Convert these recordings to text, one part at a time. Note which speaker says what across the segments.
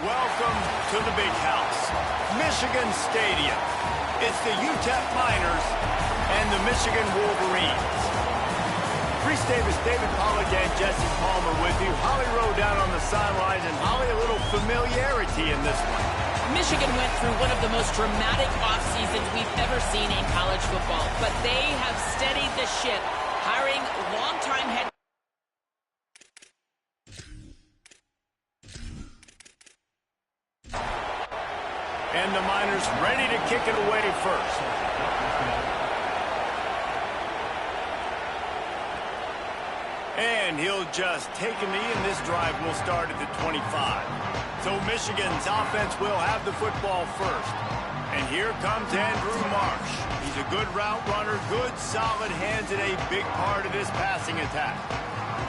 Speaker 1: Welcome to the big house, Michigan Stadium. It's the UTEP Miners and the Michigan Wolverines. Reese Davis, David Pollack, and Jesse Palmer with you. Holly Rowe down on the sidelines, and Holly, a little familiarity in this one.
Speaker 2: Michigan went through one of the most dramatic off seasons we've ever seen in college football, but they have steadied the ship, hiring longtime head.
Speaker 1: And the Miners ready to kick it away first. And he'll just take a knee, and this drive will start at the 25. So Michigan's offense will have the football first. And here comes Andrew Marsh. He's a good route runner, good solid hands, and a big part of this passing attack.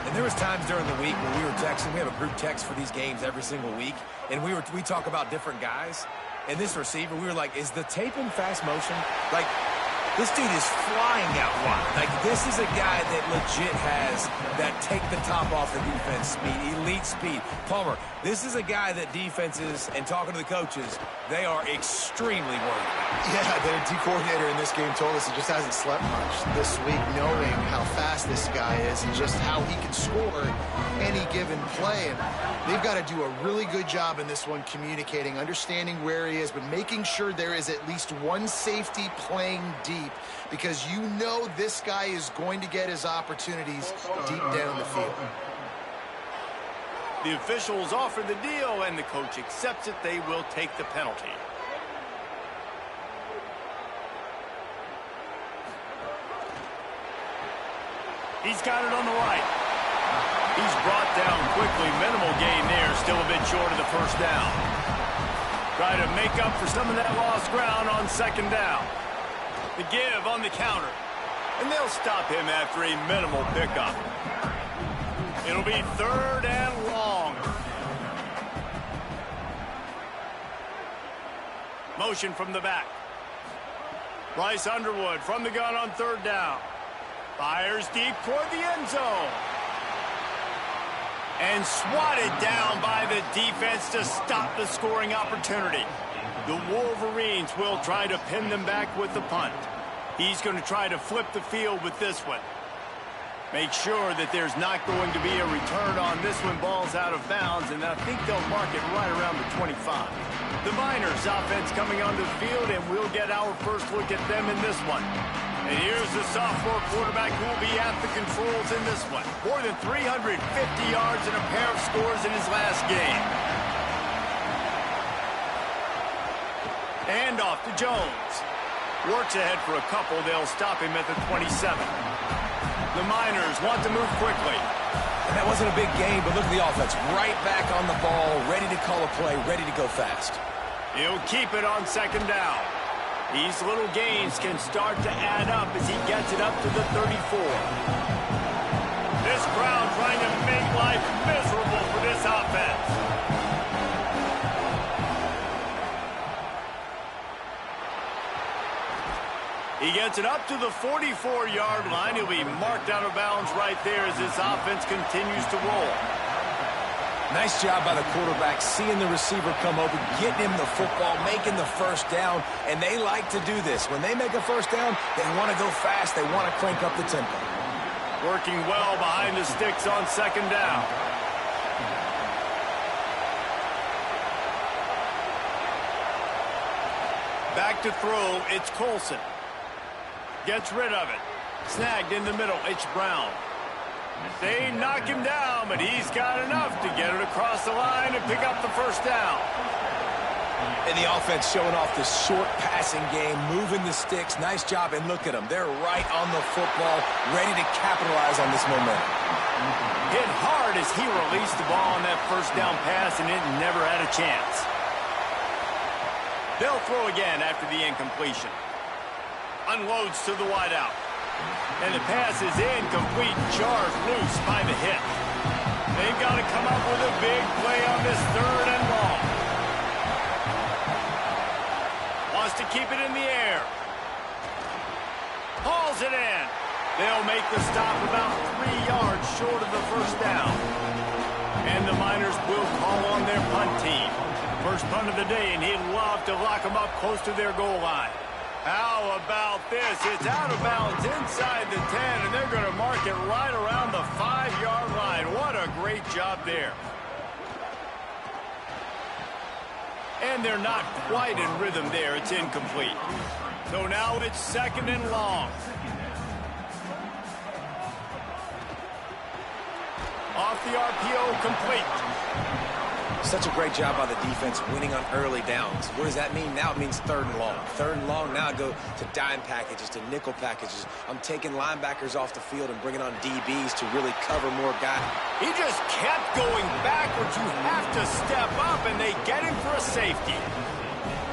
Speaker 3: And there was times during the week when we were texting. We have a group text for these games every single week. And we talk about different guys. And this receiver, we were like, is the tape in fast motion? Like, this dude is flying out wide. Like, this is a guy that legit has that take the top off the defense speed, elite speed. Palmer, this is a guy that defenses, and talking to the coaches, they are extremely worried about.
Speaker 4: Yeah, the D coordinator in this game told us he just hasn't slept much this week, knowing how fast this guy is and just how he can score any given play. And they've got to do a really good job in this one communicating, understanding where he is, but making sure there is at least one safety playing deep, because you know this guy is going to get his opportunities deep down the field.
Speaker 1: The officials offer the deal, and the coach accepts it. They will take the penalty. He's got it on the right. He's brought down quickly. Minimal gain there. Still a bit short of the first down. Try to make up for some of that lost ground on second down. The give on the counter. And they'll stop him after a minimal pickup. It'll be third and long. Motion from the back. Bryce Underwood from the gun on third down. Fires deep toward the end zone. And swatted down by the defense to stop the scoring opportunity. The Wolverines will try to pin them back with the punt. He's going to try to flip the field with this one. Make sure that there's not going to be a return on this one. Ball's out of bounds, and I think they'll mark it right around the 25. The Miners offense coming onto the field, and we'll get our first look at them in this one. And here's the sophomore quarterback who will be at the controls in this one. More than 350 yards and a pair of scores in his last game. And off to Jones. Works ahead for a couple. They'll stop him at the 27. The Miners want to move quickly.
Speaker 3: And that wasn't a big game, but look at the offense. Right back on the ball, ready to call a play, ready to go fast.
Speaker 1: He'll keep it on second down. These little gains can start to add up as he gets it up to the 34. This crowd trying to make life miserable for this offense. He gets it up to the 44-yard line. He'll be marked out of bounds right there as this offense continues to roll.
Speaker 3: Nice job by the quarterback, seeing the receiver come open, getting him the football, making the first down, and they like to do this. When they make a first down, they want to go fast. They want to crank up the tempo.
Speaker 1: Working well behind the sticks on second down. Back to throw, it's Colson. Gets rid of it. Snagged in the middle, it's Brown. They knock him down, but he's got enough to get it across the line and pick up the first down.
Speaker 3: And the offense showing off the short passing game, moving the sticks. Nice job, and look at them. They're right on the football, ready to capitalize on this momentum.
Speaker 1: Hit hard as he released the ball on that first down pass, and it never had a chance. They'll throw again after the incompletion. Unloads to the wideout. And the pass is incomplete, jars loose by the hit. They've got to come up with a big play on this 3rd and long. Wants to keep it in the air. Hauls it in. They'll make the stop about 3 yards short of the first down. And the Miners will call on their punt team. First punt of the day, and he'd love to lock them up close to their goal line. How about this? It's out of bounds inside the 10, and they're going to mark it right around the 5-yard line. What a great job there. And they're not quite in rhythm there. It's incomplete. So now it's 2nd and long. Off the RPO, complete.
Speaker 3: Such a great job by the defense winning on early downs. What does that mean? Now it means 3rd and long. 3rd and long, now I go to dime packages, to nickel packages. I'm taking linebackers off the field and bringing on DBs to really cover more guys.
Speaker 1: He just kept going backwards. You have to step up, and they get him for a safety.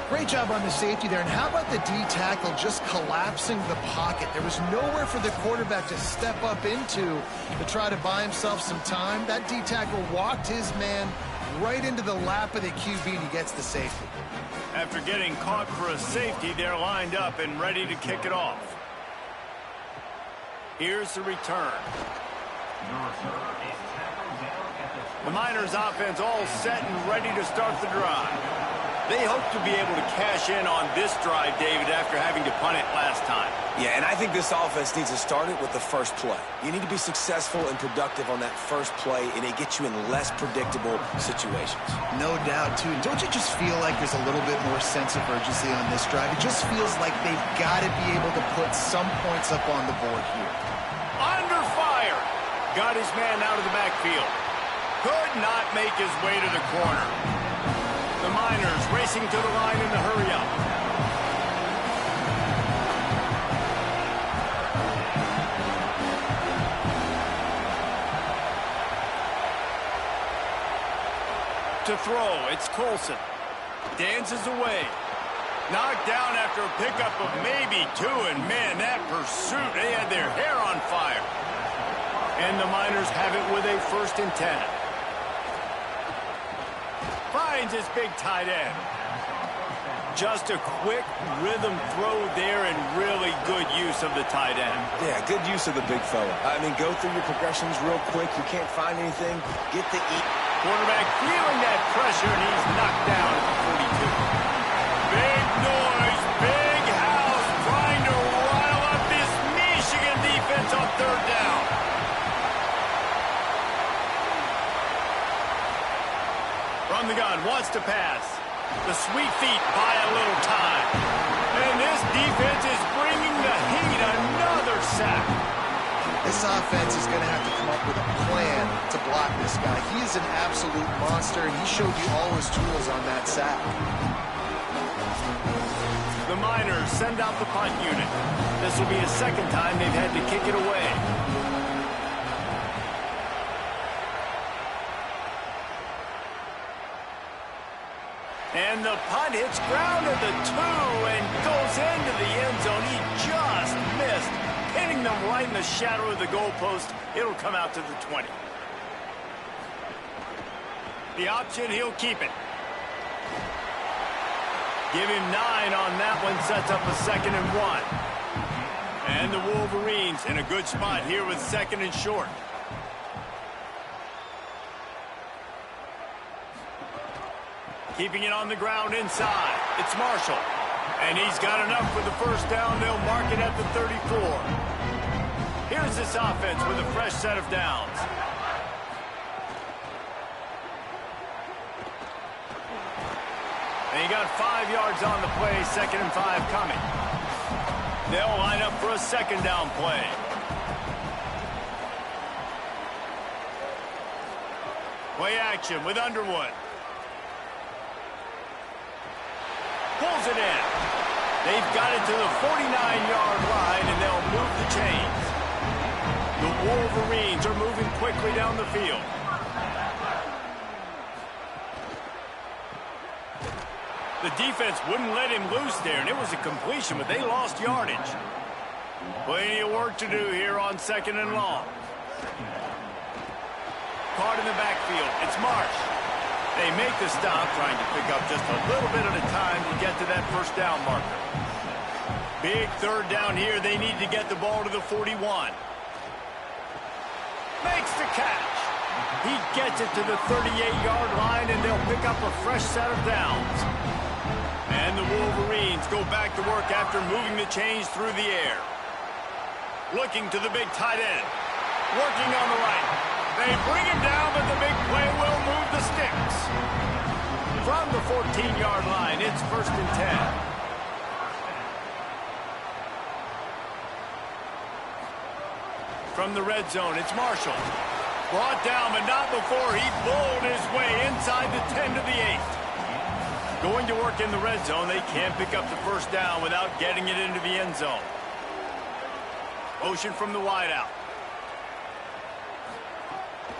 Speaker 4: Great job on the safety there. And how about the D tackle just collapsing the pocket? There was nowhere for the quarterback to step up into to try to buy himself some time. That D tackle walked his man right into the lap of the QB, and he gets the safety.
Speaker 1: After getting caught for a safety, they're lined up and ready to kick it off. Here's the return. The Miners offense all set and ready to start the drive. They hope to be able to cash in on this drive, David, after having to punt it last time.
Speaker 3: Yeah, and I think this offense needs to start it with the first play. You need to be successful and productive on that first play, and it gets you in less predictable situations.
Speaker 4: No doubt, too. Don't you just feel like there's a little bit more sense of urgency on this drive? It just feels like they've got to be able to put some points up on the board here.
Speaker 1: Under fire. Got his man out of the backfield. Could not make his way to the corner. The Miners racing to the line in the hurry-up. To throw, it's Colson. Dances away. Knocked down after a pickup of maybe 2, and man, that pursuit, they had their hair on fire. And the Miners have it with a 1st and 10. Finds his big tight end. Just a quick rhythm throw there, and really good use of the tight end.
Speaker 3: Yeah, good use of the big fella. I mean, go through your progressions real quick. You can't find anything. Get the
Speaker 1: Quarterback feeling that pressure, and he's knocked down at the 42. Big noise, big house, trying to rile up this Michigan defense on 3rd down. From the gun, wants to pass. The sweet feet buy a little time. And this defense is bringing the heat. Another sack.
Speaker 4: This offense is going to have to come up with a plan to block this guy. He is an absolute monster, and he showed you all his tools on that sack.
Speaker 1: The Miners send out the punt unit. This will be a 2nd time they've had to kick it away. And the punt hits ground at the 2 and goes into the end zone. He just missed, pinning them right in the shadow of the goalpost. It'll come out to the 20. The option, he'll keep it. Give him 9 on that one, sets up a 2nd and 1. And the Wolverines in a good spot here with 2nd and short. Keeping it on the ground inside. It's Marshall. And he's got enough for the 1st down. They'll mark it at the 34. Here's this offense with a fresh set of downs. And he got 5 yards on the play. 2nd and 5 coming. They'll line up for a 2nd down play. Play action with Underwood. Pulls it in. They've got it to the 49-yard line, and they'll move the chains. The Wolverines are moving quickly down the field. The defense wouldn't let him loose there, and it was a completion, but they lost yardage. Plenty of work to do here on 2nd and long. Caught in the backfield. It's Marsh. They make the stop, trying to pick up just a little bit at a time to get to that first down marker. Big 3rd down here. They need to get the ball to the 41. Makes the catch. He gets it to the 38-yard line, and they'll pick up a fresh set of downs. And the Wolverines go back to work after moving the chains through the air. Looking to the big tight end. Working on the right. They bring him down, but the big play will move the sticks. From the 14-yard line, it's 1st and 10. From the red zone, it's Marshall. Brought down, but not before he bowled his way inside the 10 to the 8. Going to work in the red zone, they can't pick up the first down without getting it into the end zone. Motion from the wideout.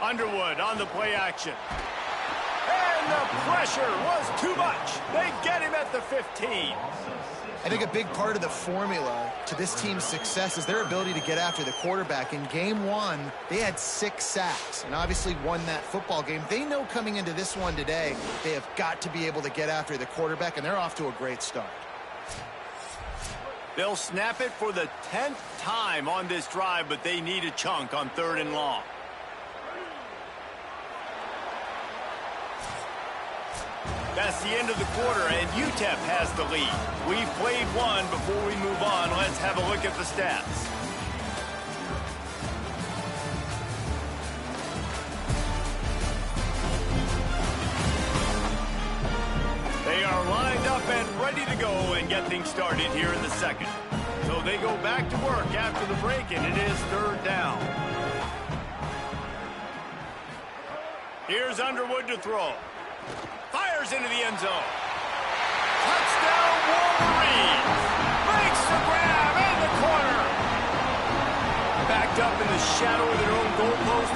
Speaker 1: Underwood on the play action. And the pressure was too much. They get him at the 15.
Speaker 4: I think a big part of the formula to this team's success is their ability to get after the quarterback. In game 1, they had 6 sacks and obviously won that football game. They know coming into this one today, they have got to be able to get after the quarterback, and they're off to a great start.
Speaker 1: They'll snap it for the 10th time on this drive, but they need a chunk on 3rd and long. That's the end of the quarter, and UTEP has the lead. We've played one. Before we move on, let's have a look at the stats. They are lined up and ready to go and get things started here in the 2nd. So they go back to work after the break, and it is 3rd down. Here's Underwood to throw. Fires into the end zone. Touchdown, Wolverines. Makes the grab in the corner. Backed up in the shadow of their own goalpost,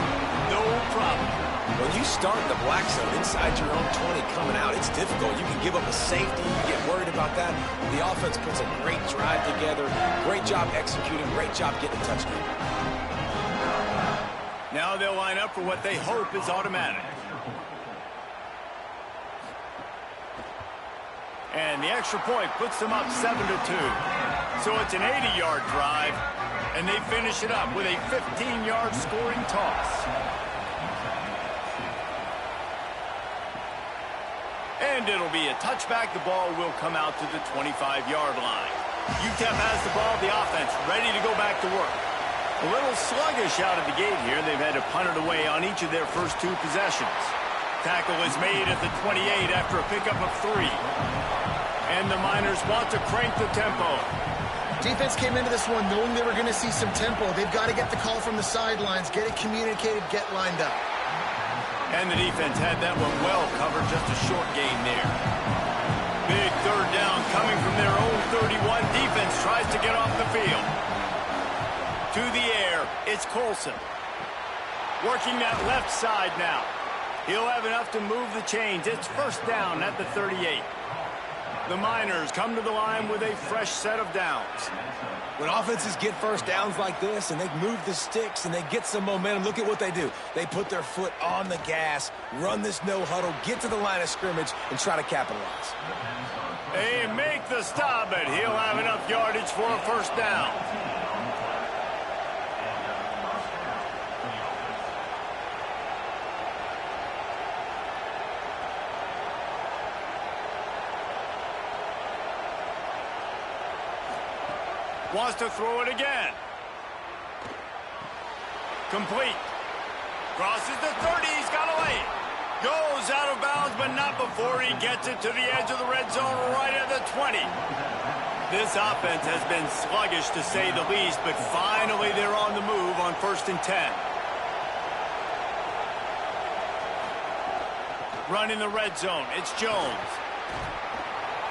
Speaker 1: no problem.
Speaker 3: When you start in the black zone inside your own 20 coming out, it's difficult. You can give up a safety. You get worried about that. The offense puts a great drive together. Great job executing. Great job getting a touchdown.
Speaker 1: Now they'll line up for what they hope is automatic. And the extra point puts them up 7-2. So it's an 80-yard drive, and they finish it up with a 15-yard scoring toss. And it'll be a touchback. The ball will come out to the 25-yard line. UTEP has the ball, the offense ready to go back to work. A little sluggish out of the gate here. They've had to punt it away on each of their first 2 possessions. Tackle is made at the 28 after a pickup of 3. And the Miners want to crank the tempo.
Speaker 4: Defense came into this one knowing they were going to see some tempo. They've got to get the call from the sidelines, get it communicated, get lined up.
Speaker 1: And the defense had that one well covered, just a short gain there. Big 3rd down coming from their own 31. Defense tries to get off the field. To the air, it's Colson. Working that left side now. He'll have enough to move the chains. It's 1st down at the 38. The Miners come to the line with a fresh set of downs.
Speaker 3: When offenses get first downs like this and they move the sticks and they get some momentum, look at what they do. They put their foot on the gas, run this no huddle, get to the line of scrimmage, and try to capitalize.
Speaker 1: They make the stop, but he'll have enough yardage for a 1st down. Wants to throw it again. Complete. Crosses the 30. He's got a lane. Goes out of bounds, but not before he gets it to the edge of the red zone right at the 20. This offense has been sluggish, to say the least, but finally they're on the move on 1st and 10. Run in the red zone. It's Jones.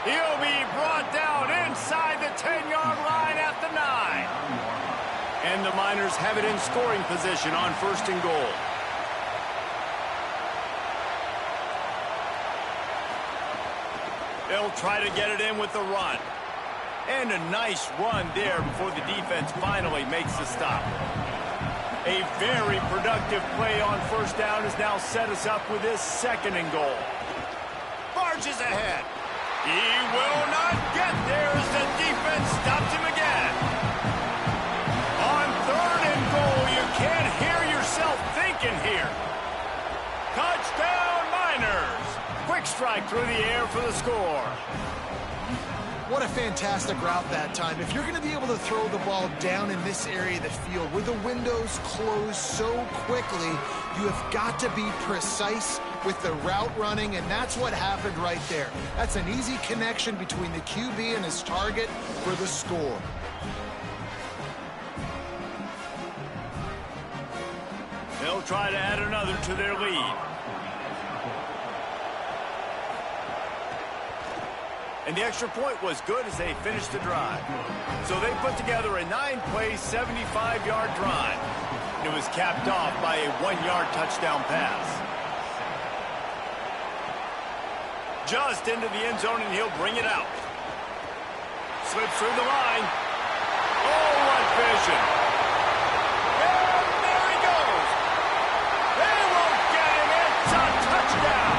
Speaker 1: He'll be brought down inside the 10-yard line at the 9. And the Miners have it in scoring position on 1st and goal. They'll try to get it in with the run. And a nice run there before the defense finally makes the stop. A very productive play on 1st down has now set us up with this 2nd and goal. Barges ahead. He will not get there as the defense stops him again. On 3rd and goal, you can't hear yourself thinking here. Touchdown, Miners. Quick strike through the air for the score.
Speaker 4: What a fantastic route that time. If you're going to be able to throw the ball down in this area of the field where the windows close so quickly, you have got to be precise with the route running, and that's what happened right there. That's an easy connection between the QB and his target for the score.
Speaker 1: They'll try to add another to their lead. And the extra point was good as they finished the drive. So they put together a 9-play, 75-yard drive. It was capped off by a 1-yard touchdown pass. Just into the end zone, and he'll bring it out. Slips through the line. Oh, what vision. And there he goes. They won't get him. It's a touchdown.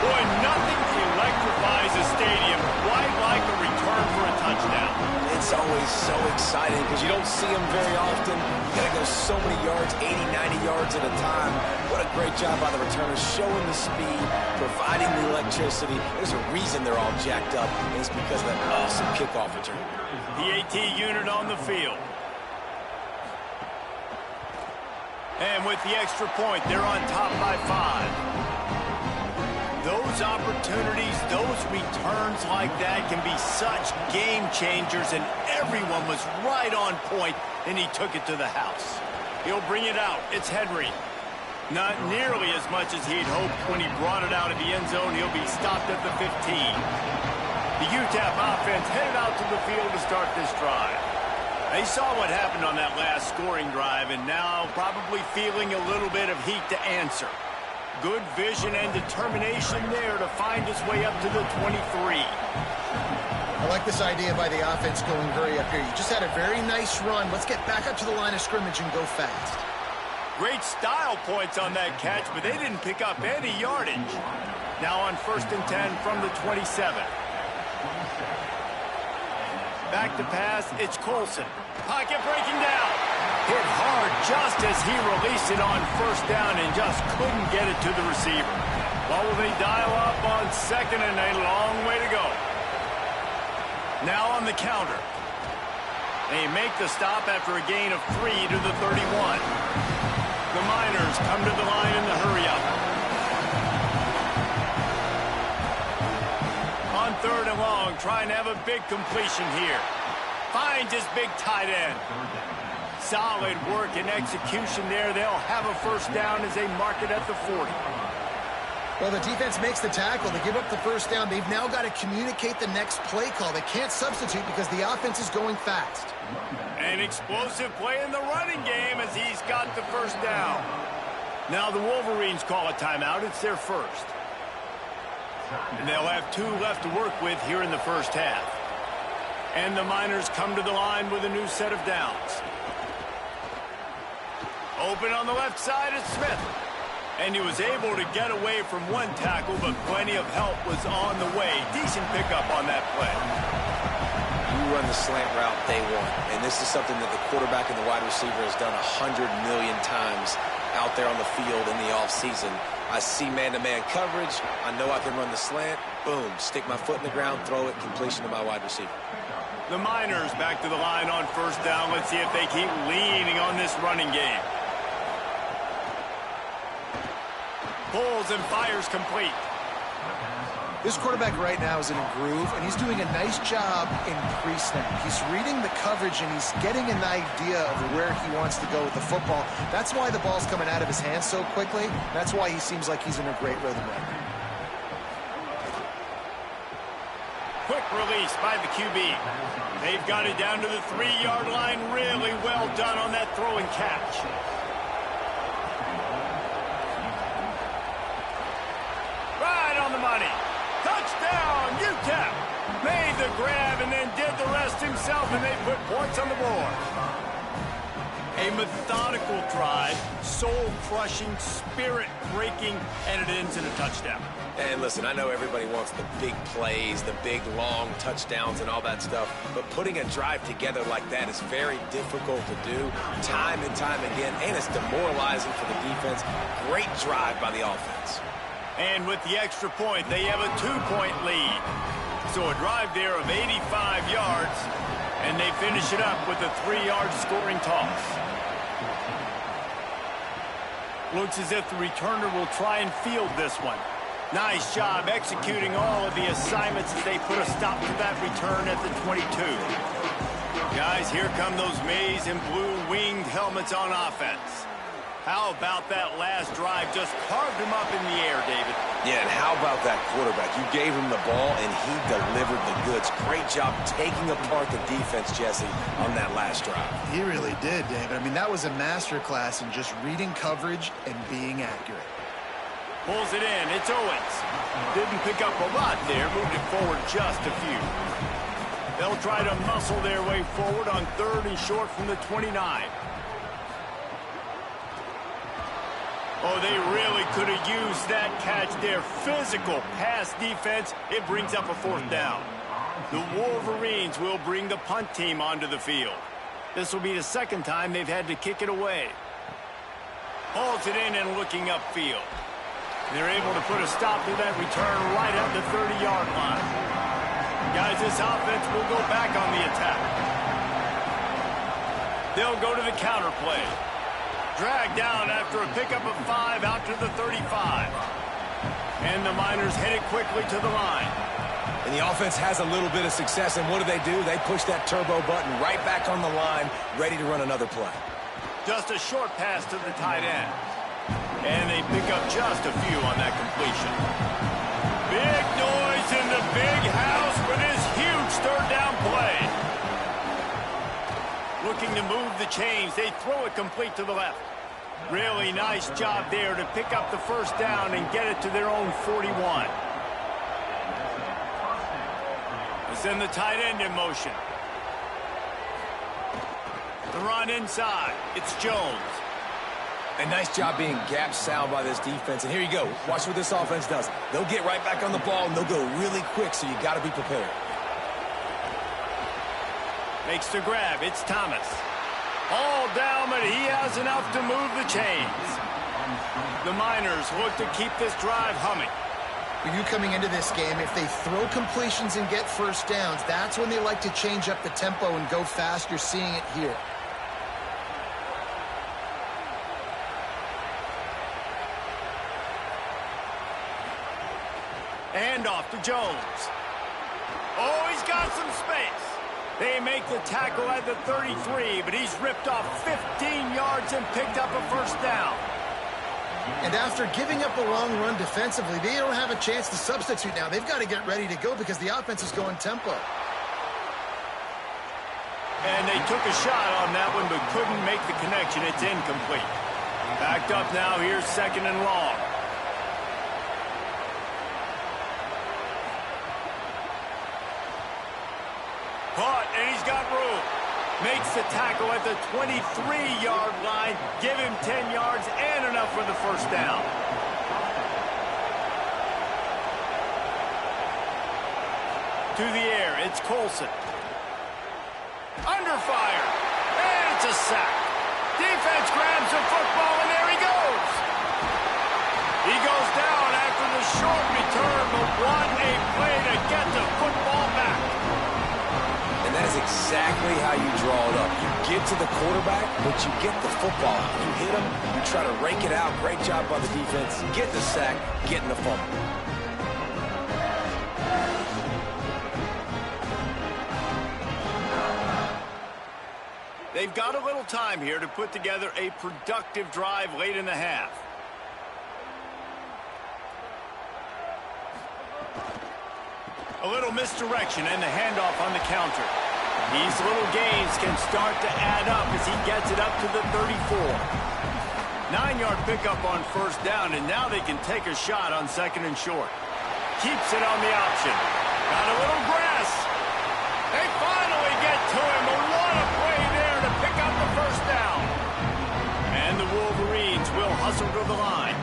Speaker 1: Boy, nothing electrifies a stadium quite like a return for a touchdown.
Speaker 3: It's always so exciting because you don't see them very often. You got to go so many yards, 80, 90 yards at a time. What a great job by the returners, showing the speed, providing the electricity. There's a reason they're all jacked up, and it's because of that awesome kickoff return.
Speaker 1: The AT unit on the field. And with the extra point, they're on top by 5. Those opportunities, those returns like that can be such game changers, and everyone was right on point, and he took it to the house. He'll bring it out. It's Henry. Not nearly as much as he'd hoped when he brought it out of the end zone. He'll be stopped at the 15. The UTEP offense headed out to the field to start this drive. They saw what happened on that last scoring drive, and now probably feeling a little bit of heat to answer. Good vision and determination there to find his way up to the 23.
Speaker 4: I like this idea by the offense going hurry up here. You just had a very nice run. Let's get back up to the line of scrimmage and go fast.
Speaker 1: Great style points on that catch, but they didn't pick up any yardage. Now on 1st and 10 from the 27. Back to pass, it's Colson. Pocket breaking down. Hit hard just as he released it on 1st down and just couldn't get it to the receiver. Well, they dial up on 2nd and a long way to go. Now on the counter. They make the stop after a gain of 3 to the 31. The Miners come to the line in the hurry-up. On 3rd and long, trying to have a big completion here. Finds his big tight end. Solid work and execution there. They'll have a 1st down as they mark it at the 40.
Speaker 4: Well, the defense makes the tackle. They give up the 1st down. They've now got to communicate the next play call. They can't substitute because the offense is going fast.
Speaker 1: An explosive play in the running game as he's got the 1st down. Now the Wolverines call a timeout. It's their 1st. And they'll have 2 left to work with here in the 1st half. And the Miners come to the line with a new set of downs. Open on the left side is Smith. And he was able to get away from one tackle, but plenty of help was on the way. Decent pickup on that play.
Speaker 3: You run the slant route day one, and this is something that the quarterback and the wide receiver has done 100 million times out there on the field in the offseason. I see man-to-man coverage. I know I can run the slant. Boom, stick my foot in the ground, throw it, completion to my wide receiver.
Speaker 1: The Miners back to the line on 1st down. Let's see if they keep leaning on this running game. Pulls and fires complete.
Speaker 4: This quarterback right now is in a groove, and he's doing a nice job in pre-snap. He's reading the coverage, and he's getting an idea of where he wants to go with the football. That's why the ball's coming out of his hands so quickly. That's why he seems like he's in a great rhythm right now.
Speaker 1: release by the QB. They've got it down to the 3-yard line. Really well done on that throw and catch. Right on the money. Touchdown, UTEP. Made the grab and then did the rest himself, and they put points on the board. A methodical drive, soul-crushing, spirit-breaking, and it ends in a touchdown.
Speaker 3: And listen, I know everybody wants the big plays, the big, long touchdowns and all that stuff, but putting a drive together like that is very difficult to do time and time again, and it's demoralizing for the defense. Great drive by the offense.
Speaker 1: And with the extra point, they have a 2-point lead. So a drive there of 85 yards, and they finish it up with a 3-yard scoring toss. Looks as if the returner will try and field this one. Nice job executing all of the assignments as they put a stop to that return at the 22. Guys, here come those maize and blue winged helmets on offense. How about that last drive? Just carved him up in the air, David.
Speaker 3: Yeah, and how about that quarterback? You gave him the ball, and he delivered the goods. Great job taking apart the defense, Jesse, on that last drive.
Speaker 4: He really did, David. I mean, that was a masterclass in just reading coverage and being accurate.
Speaker 1: Pulls it in. It's Owens. Didn't pick up a lot there. Moved it forward just a few. They'll try to muscle their way forward on 3rd and short from the 29. Oh, they really could have used that catch there. Physical pass defense. It brings up a 4th down. The Wolverines will bring the punt team onto the field. This will be the 2nd time they've had to kick it away. Hauls it in and looking upfield. They're able to put a stop to that return right at the 30-yard line. Guys, this offense will go back on the attack. They'll go to the counter play. Dragged down after a pickup of 5 out to the 35. And the Miners headed quickly to the line.
Speaker 3: And the offense has a little bit of success, and what do? They push that turbo button right back on the line, ready to run another play.
Speaker 1: Just a short pass to the tight end. And they pick up just a few on that completion. Big noise in the big house for this huge 3rd down play. Looking to move the chains. They throw it complete to the left. Really nice job there to pick up the 1st down and get it to their own 41. They send the tight end in motion. The run inside. It's Jones.
Speaker 3: A nice job being gap sound by this defense. And here you go. Watch what this offense does. They'll get right back on the ball, and they'll go really quick, so you got to be prepared.
Speaker 1: Makes the grab. It's Thomas. All down, but he has enough to move the chains. The Miners look to keep this drive humming.
Speaker 4: For you coming into this game, if they throw completions and get 1st downs, that's when they like to change up the tempo and go fast. You're seeing it here.
Speaker 1: And off to Jones. Oh, he's got some space. They make the tackle at the 33, but he's ripped off 15 yards and picked up a 1st down.
Speaker 4: And after giving up a long run defensively, they don't have a chance to substitute now. They've got to get ready to go because the offense is going tempo.
Speaker 1: And they took a shot on that one, but couldn't make the connection. It's incomplete. Backed up now. Here's 2nd and long. Caught, and he's got room. Makes the tackle at the 23-yard line. Give him 10 yards and enough for the 1st down. To the air, it's Colson. Under fire, and it's a sack. Defense grabs the football, and there he goes. He goes down after the short return, but what a play to get the football back.
Speaker 3: And that is exactly how you draw it up. You get to the quarterback, but you get the football. You hit him, you try to rake it out. Great job by the defense. Get the sack, getting the fumble.
Speaker 1: They've got a little time here to put together a productive drive late in the half. A little misdirection and the handoff on the counter. These little gains can start to add up as he gets it up to the 34. 9-yard pickup on first down, and now they can take a shot on second and short. Keeps it on the option. Got a little grass. They finally get to him. What a play there to pick up the first down. And the Wolverines will hustle to the line.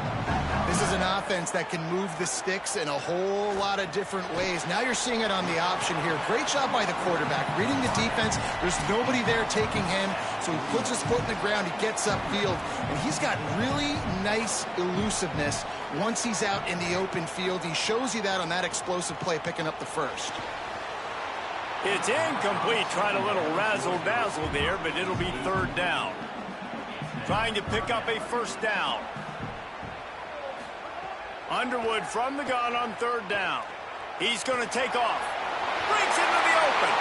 Speaker 4: This is an offense that can move the sticks in a whole lot of different ways. Now you're seeing it on the option here. Great job by the quarterback. Reading the defense. There's nobody there taking him. So he puts his foot in the ground. He gets upfield. And he's got really nice elusiveness once he's out in the open field. He shows you that on that explosive play, picking up the first.
Speaker 1: It's incomplete. Tried a little razzle-dazzle there, but it'll be third down. Trying to pick up a first down. Underwood from the gun on third down. He's going to take off. Breaks into the open.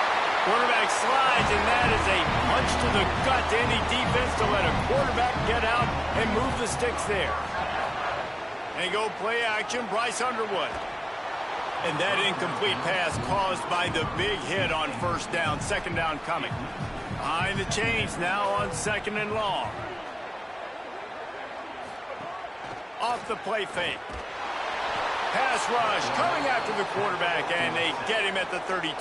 Speaker 1: Quarterback slides, and that is a punch to the gut to any defense to let a quarterback get out and move the sticks there. And go play action, Bryce Underwood. And that incomplete pass caused by the big hit on first down. Second down coming. Behind the chains now on second and long. Off the play fake. Pass rush coming after the quarterback, and they get him at the 32.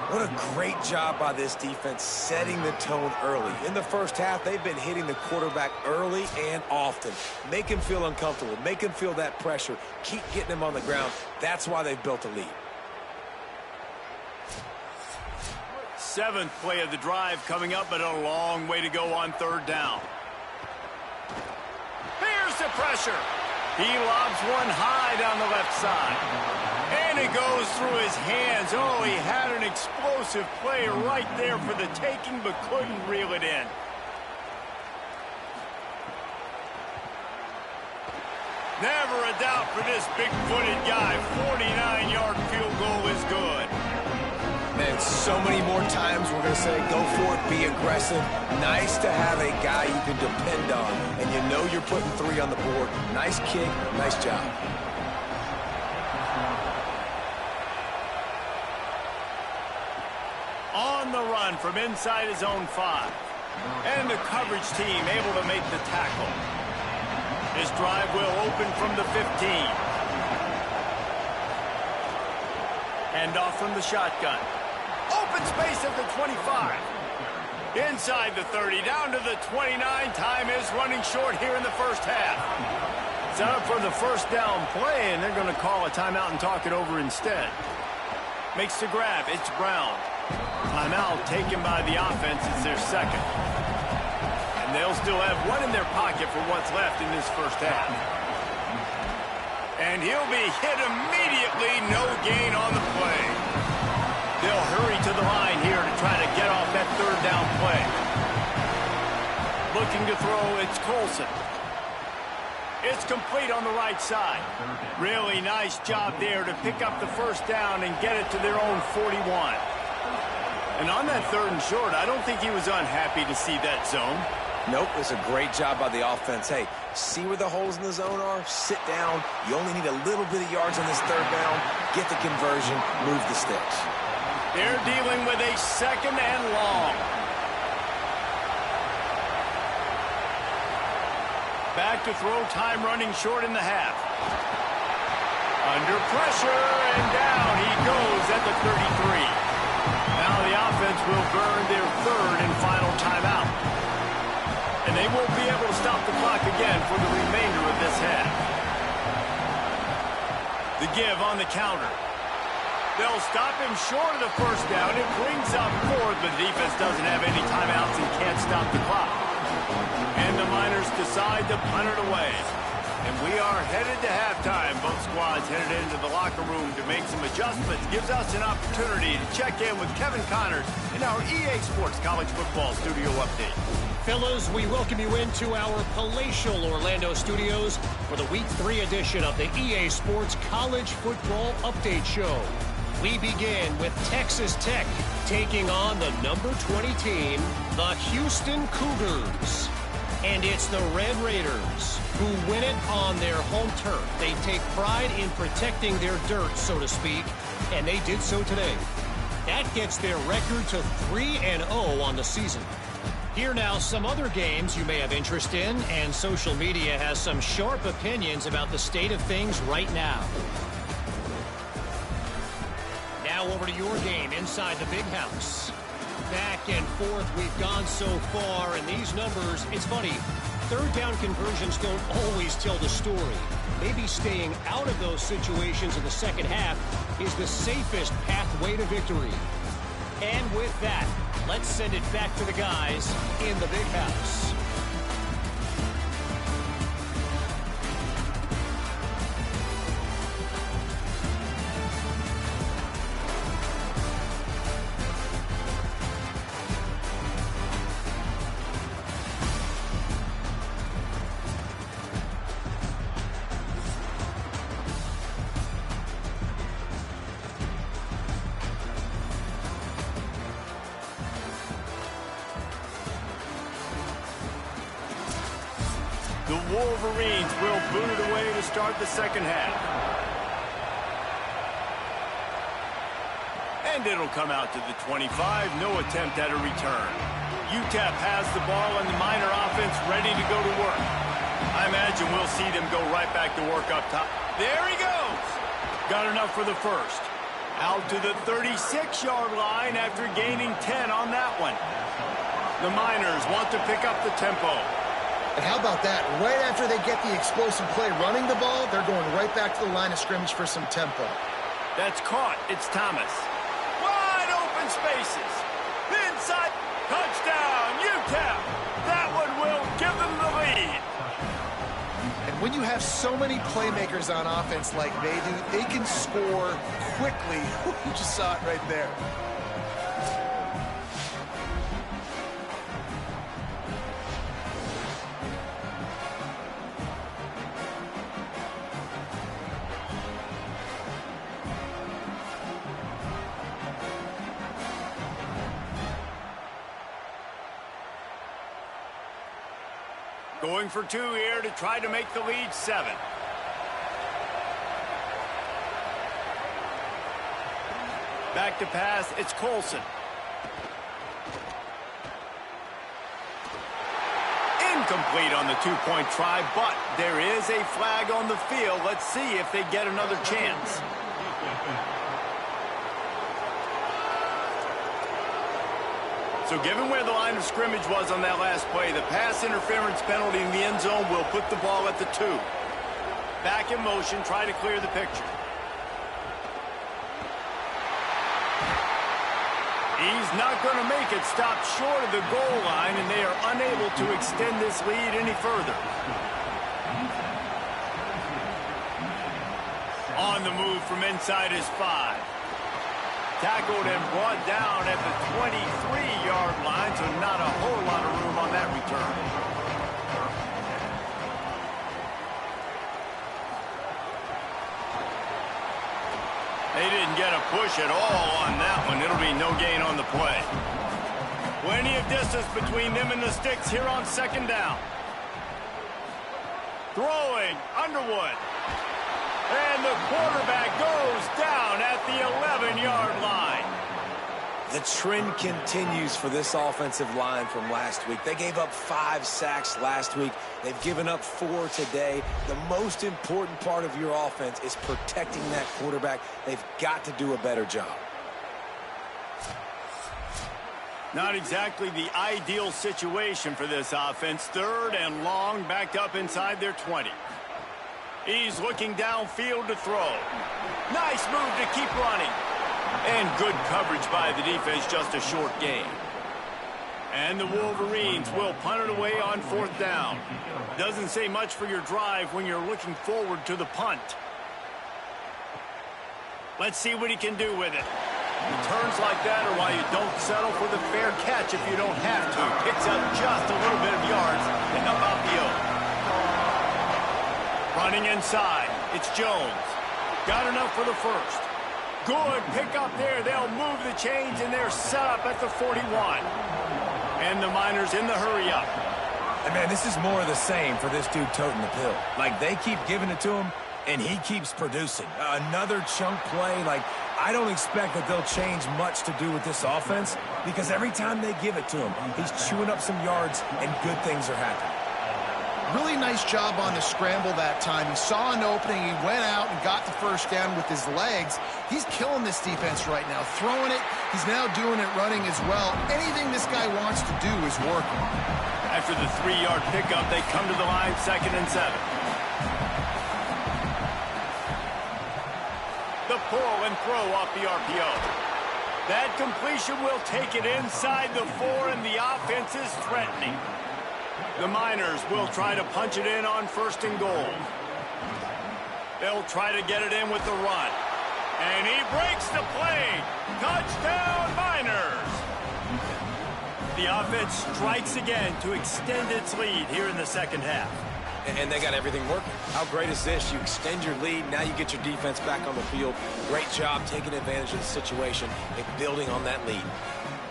Speaker 3: What a great job by this defense setting the tone early. In the first half, they've been hitting the quarterback early and often. Make him feel uncomfortable. Make him feel that pressure. Keep getting him on the ground. That's why they've built a lead.
Speaker 1: 7th play of the drive coming up, but a long way to go on third down. Here's the pressure. He lobs one high down the left side. And it goes through his hands. Oh, he had an explosive play right there for the taking, but couldn't reel it in. Never a doubt for this big-footed guy. 49-yard field goal is good.
Speaker 3: Man, so many more times we're going to say, go for it, be aggressive. Nice to have a guy you can depend on, and you know you're putting 3 on the board. Nice kick, nice job.
Speaker 1: On the run from inside his own 5. And the coverage team able to make the tackle. This drive will open from the 15. Hand off from the shotgun. Open space at the 25. Inside the 30, down to the 29. Time is running short here in the first half. Set up for the first down play, and they're going to call a timeout and talk it over instead. Makes the grab. It's Brown. Timeout taken by the offense. It's their second. And they'll still have one in their pocket for what's left in this first half. And he'll be hit immediately. No gain on the play. They'll hurry to the line here to try to get off that third down play. Looking to throw, it's Colson. It's complete on the right side. Really nice job there to pick up the first down and get it to their own 41. And on that third and short, I don't think he was unhappy to see that zone.
Speaker 3: Nope, it's a great job by the offense. Hey, see where the holes in the zone are? Sit down. You only need a little bit of yards on this third down. Get the conversion, move the sticks.
Speaker 1: They're dealing with a second and long. Back to throw, time running short in the half. Under pressure, and down he goes at the 33. Now the offense will burn their third and final timeout. And they won't be able to stop the clock again for the remainder of this half. The give on the counter. They'll stop him short of the first down. It brings up fourth, but the defense doesn't have any timeouts and can't stop the clock. And the Miners decide to punt it away. And we are headed to halftime. Both squads headed into the locker room to make some adjustments. Gives us an opportunity to check in with Kevin Connors in our EA Sports College Football Studio Update.
Speaker 5: Fellas, we welcome you into our palatial Orlando studios for the Week 3 edition of the EA Sports College Football Update Show. We begin with Texas Tech taking on the number 20 team, the Houston Cougars. And it's the Red Raiders who win it on their home turf. They take pride in protecting their dirt, so to speak, and they did so today. That gets their record to 3-0 on the season. Here now, some other games you may have interest in, and social media has some sharp opinions about the state of things right now. Now over to your game inside the big house. Back and forth we've gone so far, and these numbers, it's funny, third down conversions don't always tell the story. Maybe staying out of those situations in the second half is the safest pathway to victory. And with that, let's send it back to the guys in the big house.
Speaker 1: The Wolverines will boot it away to start the second half. And it'll come out to the 25. No attempt at a return. UTEP has the ball and the Miner offense ready to go to work. I imagine we'll see them go right back to work up top. There he goes. Got enough for the first. Out to the 36-yard line after gaining 10 on that one. The Miners want to pick up the tempo.
Speaker 4: And how about that? Right after they get the explosive play running the ball, they're going right back to the line of scrimmage for some tempo.
Speaker 1: That's caught. It's Thomas. Wide open spaces. Inside. Touchdown. UTEP. That one will give them the lead.
Speaker 4: And when you have so many playmakers on offense like they do, they can score quickly. You just saw it right there.
Speaker 1: Going for two here to try to make the lead 7. Back to pass, it's Colson. Incomplete on the two-point try, but there is a flag on the field. Let's see if they get another chance. So given where the line of scrimmage was on that last play, the pass interference penalty in the end zone will put the ball at the 2. Back in motion, try to clear the picture. He's not going to make it. Stop short of the goal line, and they are unable to extend this lead any further. On the move from inside his 5. Tackled and brought down at the 23-yard line, so not a whole lot of room on that return. They didn't get a push at all on that one. It'll be no gain on the play. Plenty of distance between them and the sticks here on second down. Throwing, Underwood. And the quarterback goes down at the 11-yard line.
Speaker 3: The trend continues for this offensive line from last week. They gave up 5 sacks last week. They've given up 4 today. The most important part of your offense is protecting that quarterback. They've got to do a better job.
Speaker 1: Not exactly the ideal situation for this offense. 3rd and long, backed up inside their 20. He's looking downfield to throw. Nice move to keep running. And good coverage by the defense, just a short gain. And the Wolverines will punt it away on 4th down. Doesn't say much for your drive when you're looking forward to the punt. Let's see what he can do with it. Returns like that are why you don't settle for the fair catch if you don't have to. Picks up just a little bit of yards and about the oath. Running inside, it's Jones. Got enough for the first. Good pickup there. They'll move the chains, and they're set up at the 41. And the Miners in the hurry up.
Speaker 3: And, man, this is more of the same for this dude toting the pill. Like, they keep giving it to him, and he keeps producing. Another chunk play. Like, I don't expect that they'll change much to do with this offense because every time they give it to him, he's chewing up some yards, and good things are happening.
Speaker 4: Really nice job on the scramble that time. He saw an opening. He went out and got the first down with his legs. He's killing this defense right now. Throwing it. He's now doing it running as well. Anything this guy wants to do is working.
Speaker 1: After the 3-yard pickup, they come to the line, 2nd and 7. The pull and throw off the RPO. That completion will take it inside the 4, and the offense is threatening. The Miners will try to punch it in on 1st and goal. They'll try to get it in with the run. And he breaks the play. Touchdown, Miners! The offense strikes again to extend its lead here in the 2nd half.
Speaker 3: And they got everything working. How great is this? You extend your lead, now you get your defense back on the field. Great job taking advantage of the situation and building on that lead.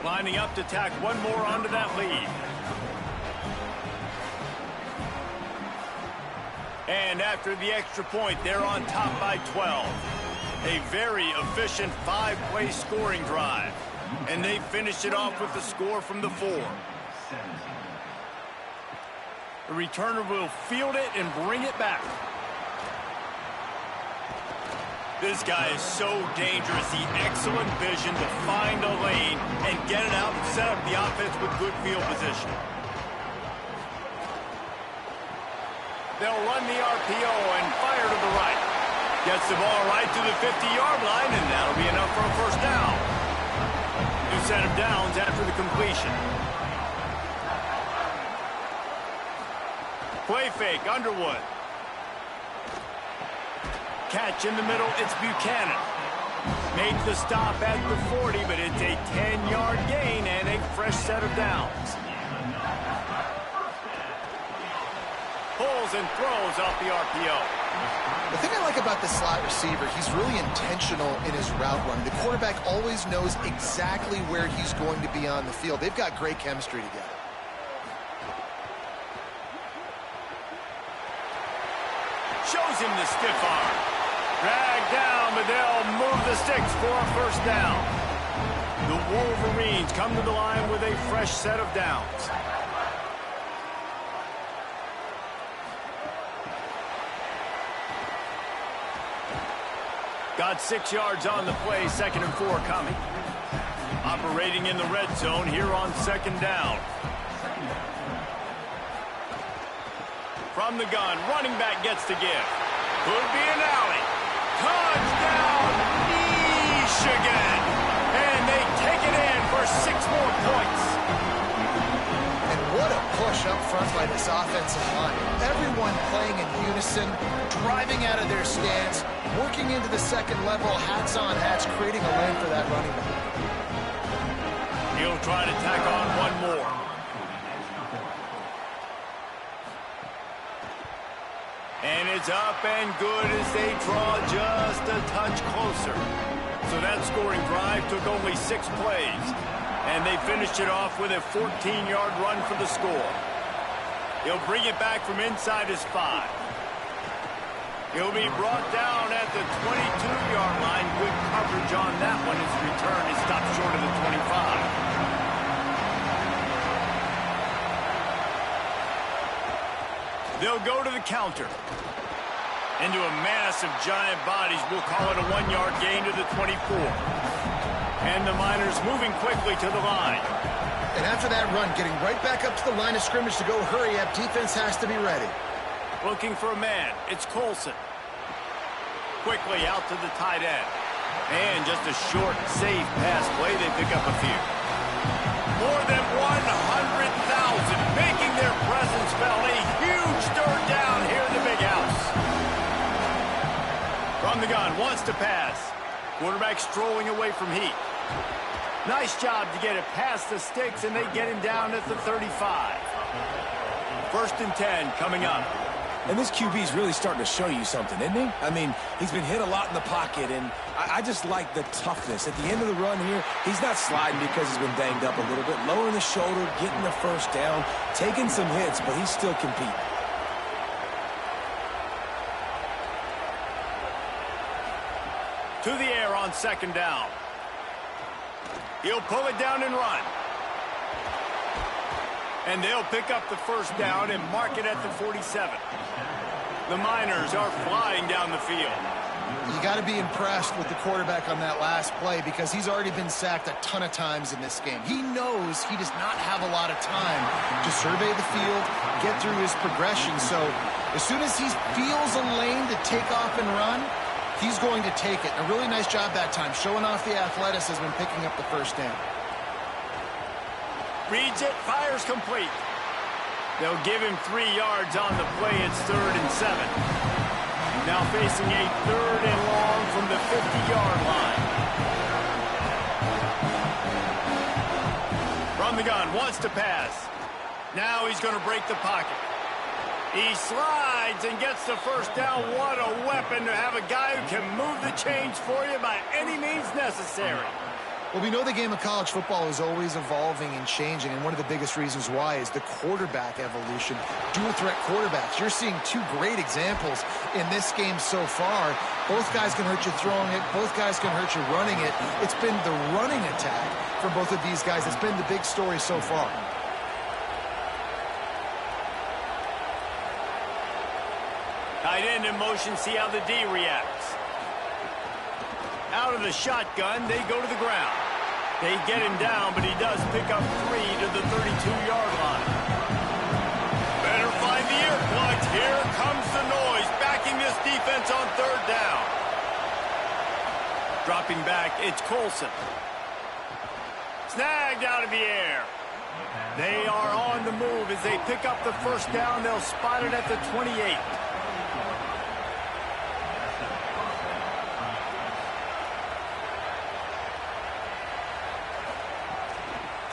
Speaker 1: Lining up to tack one more onto that lead. And after the extra point, they're on top by 12. A very efficient 5-play scoring drive. And they finish it off with the score from the 4. The returner will field it and bring it back. This guy is so dangerous. He excellent vision to find a lane and get it out and set up the offense with good field position. They'll run the RPO and fire to the right. Gets the ball right to the 50-yard line, and that'll be enough for a 1st down. New set of downs after the completion. Play fake, Underwood. Catch in the middle, it's Buchanan. Made the stop at the 40, but it's a 10-yard gain and a fresh set of downs. Pulls and throws off the RPO.
Speaker 4: The thing I like about this slot receiver, he's really intentional in his route run. The quarterback always knows exactly where he's going to be on the field. They've got great chemistry together.
Speaker 1: Shows him the stiff arm. Dragged down, but they'll move the sticks for a 1st down. The Wolverines come to the line with a fresh set of downs. Got 6 yards on the play, 2nd and 4 coming. Operating in the red zone here on 2nd down. From the gun, running back gets to give. Could be an alley. Touchdown, Michigan! And they take it in for 6 more points.
Speaker 4: And what a push up front by this offensive line. Everyone playing in unison, driving out of their stance, working into the 2nd level, hats on hats, creating a lane for that running back.
Speaker 1: He'll try to tack on one more. And it's up and good as they draw just a touch closer. So that scoring drive took only 6 plays. And they finished it off with a 14-yard run for the score. He'll bring it back from inside his 5. He'll be brought down at the 22-yard line. Good coverage on that one. His return is stopped short of the 25. They'll go to the counter. Into a mass of giant bodies. We'll call it a 1-yard gain to the 24. And the Miners moving quickly to the line.
Speaker 4: And after that run, getting right back up to the line of scrimmage to go hurry up, defense has to be ready.
Speaker 1: Looking for a man. It's Colson. Quickly out to the tight end. And just a short, safe pass play. They pick up a few. More than 100,000 making their presence felt. A huge third down here in the big house. From the gun, wants to pass. Quarterback strolling away from heat. Nice job to get it past the sticks, and they get him down at the 35. 1st and 10 coming up.
Speaker 3: And this QB is really starting to show you something, isn't he? I mean, he's been hit a lot in the pocket, and I just like the toughness. At the end of the run here, he's not sliding because he's been banged up a little bit. Lowering the shoulder, getting the first down, taking some hits, but he's still competing.
Speaker 1: To the air on second down. He'll pull it down and run. And they'll pick up the first down and mark it at the 47. The Miners are flying down the field.
Speaker 4: You got to be impressed with the quarterback on that last play because he's already been sacked a ton of times in this game. He knows he does not have a lot of time to survey the field, get through his progression. So as soon as he feels a lane to take off and run, he's going to take it. A really nice job that time, showing off the athleticism and picking up the first down.
Speaker 1: Reads it, fires complete. They'll give him 3 yards on the play. It's 3rd and 7. Now facing a 3rd and long from the 50-yard line. From the gun, wants to pass. Now he's going to break the pocket. He slides and gets the first down. What a weapon to have a guy who can move the chains for you by any means necessary.
Speaker 4: Well, we know the game of college football is always evolving and changing, and one of the biggest reasons why is the quarterback evolution. Dual threat quarterbacks. You're seeing 2 great examples in this game so far. Both guys can hurt you throwing it. Both guys can hurt you running it. It's been the running attack for both of these guys. It's been the big story so far.
Speaker 1: Tight end in motion, see how the D reacts. Out of the shotgun, they go to the ground. They get him down, but he does pick up 3 to the 32-yard line. Better find the ear plugs. Here comes the noise, backing this defense on 3rd down. Dropping back, it's Colson. Snagged out of the air. They are on the move as they pick up the first down. They'll spot it at the 28.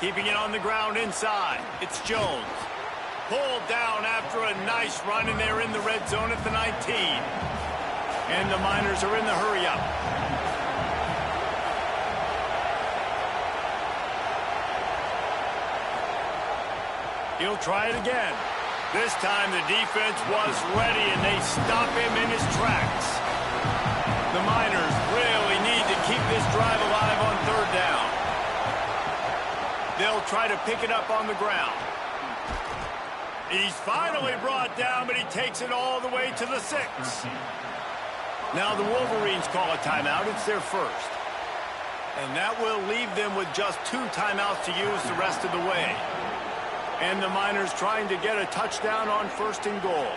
Speaker 1: Keeping it on the ground inside. It's Jones. Pulled down after a nice run, and they're in the red zone at the 19. And the Miners are in the hurry-up. He'll try it again. This time the defense was ready, and they stop him in his tracks. The Miners really need to keep this drive alive on 3rd down. They'll try to pick it up on the ground. He's finally brought down, but he takes it all the way to the 6. Now the Wolverines call a timeout. It's their first. And that will leave them with just 2 timeouts to use the rest of the way. And the Miners trying to get a touchdown on 1st and goal.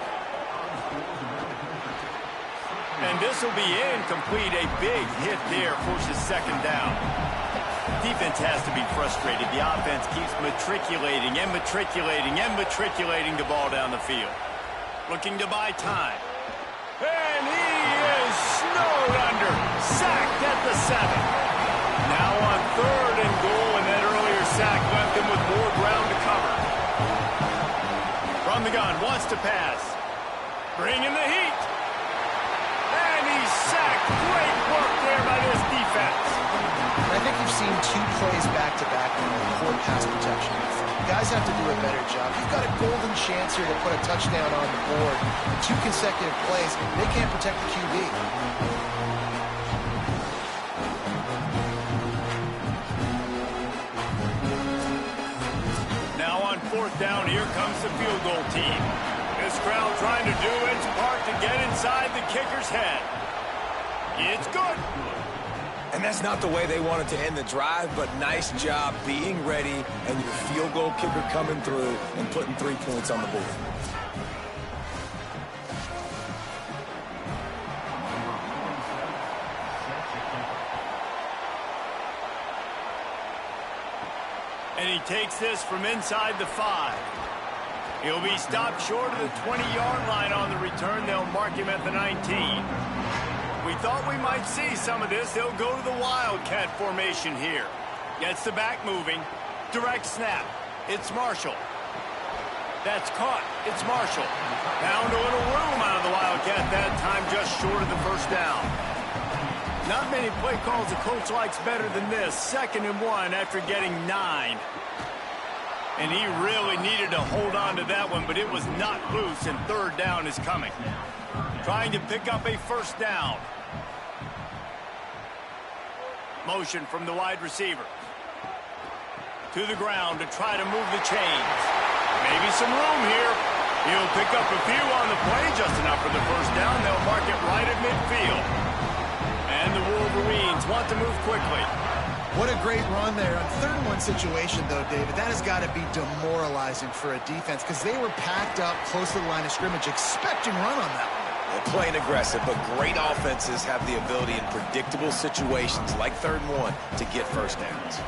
Speaker 1: And this will be incomplete. A big hit there forces 2nd down. Defense has to be frustrated. The offense keeps matriculating and matriculating and matriculating the ball down the field. Looking to buy time. And he is snowed under. Sacked at the 7. Now on 3rd and goal, and that earlier sack left him with more ground to cover. From the gun, wants to pass. Bringing the heat. And he's sacked. Great work there by this defense.
Speaker 4: I think you've seen 2 plays back-to-back in poor pass protection. Guys have to do a better job. You've got a golden chance here to put a touchdown on the board. 2 consecutive plays. They can't protect the QB.
Speaker 1: Now on 4th down, here comes the field goal team. This crowd trying to do its part to get inside the kicker's head. It's good.
Speaker 3: And that's not the way they wanted to end the drive, but nice job being ready and your field goal kicker coming through and putting 3 points on the board.
Speaker 1: And he takes this from inside the 5. He'll be stopped short of the 20-yard line on the return. They'll mark him at the 19. We thought we might see some of this. They'll go to the Wildcat formation here. Gets the back moving. Direct snap. It's Marshall. That's caught. It's Marshall. Found a little room at that time, just short of the first down. Not many play calls a coach likes better than this. 2nd and 1 after getting 9. And he really needed to hold on to that one, but it was not loose, and 3rd down is coming. Trying to pick up a 1st down. Motion from the wide receiver. To the ground to try to move the chains. Maybe some room here. He'll pick up a few on the play, just enough for the 1st down. They'll mark it right at midfield. And the Wolverines want to move quickly.
Speaker 4: What a great run there. On 3rd and 1 situation, though, David, that has got to be demoralizing for a defense because they were packed up close to the line of scrimmage, expecting run on that one.
Speaker 3: They're playing aggressive, but great offenses have the ability in predictable situations like 3rd and 1 to get 1st downs.